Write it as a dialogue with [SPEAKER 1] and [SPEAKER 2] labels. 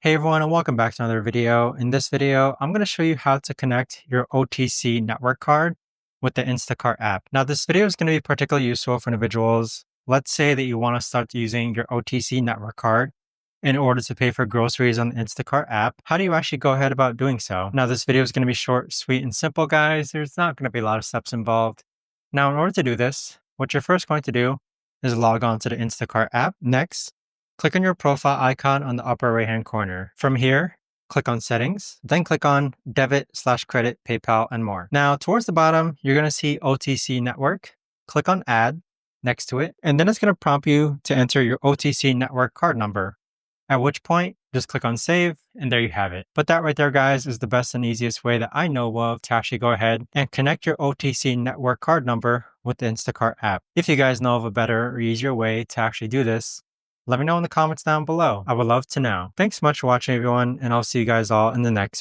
[SPEAKER 1] Hey everyone, and welcome back to another video. In this video, I'm going to show you how to connect your OTC network card with the Instacart app. Now, this video is going to be particularly useful for individuals. Let's say that you want to start using your OTC network card in order to pay for groceries on the Instacart app. How do you actually go ahead about doing so? Now, this video is going to be short, sweet, and simple, guys. There's not going to be a lot of steps involved. Now, in order to do this, what you're first going to do is log on to the Instacart app. Next, click on your profile icon on the upper right-hand corner. From here, click on Settings, then click on Debit/Credit, PayPal, and more. Now, towards the bottom, you're going to see OTC Network. Click on Add next to it, and then it's going to prompt you to enter your OTC Network card number, at which point, just click on Save, and there you have it. But that right there, guys, is the best and easiest way that I know of to actually go ahead and connect your OTC Network card number with the Instacart app. If you guys know of a better or easier way to actually do this, let me know in the comments down below. I would love to know. Thanks so much for watching, everyone, and I'll see you guys all in the next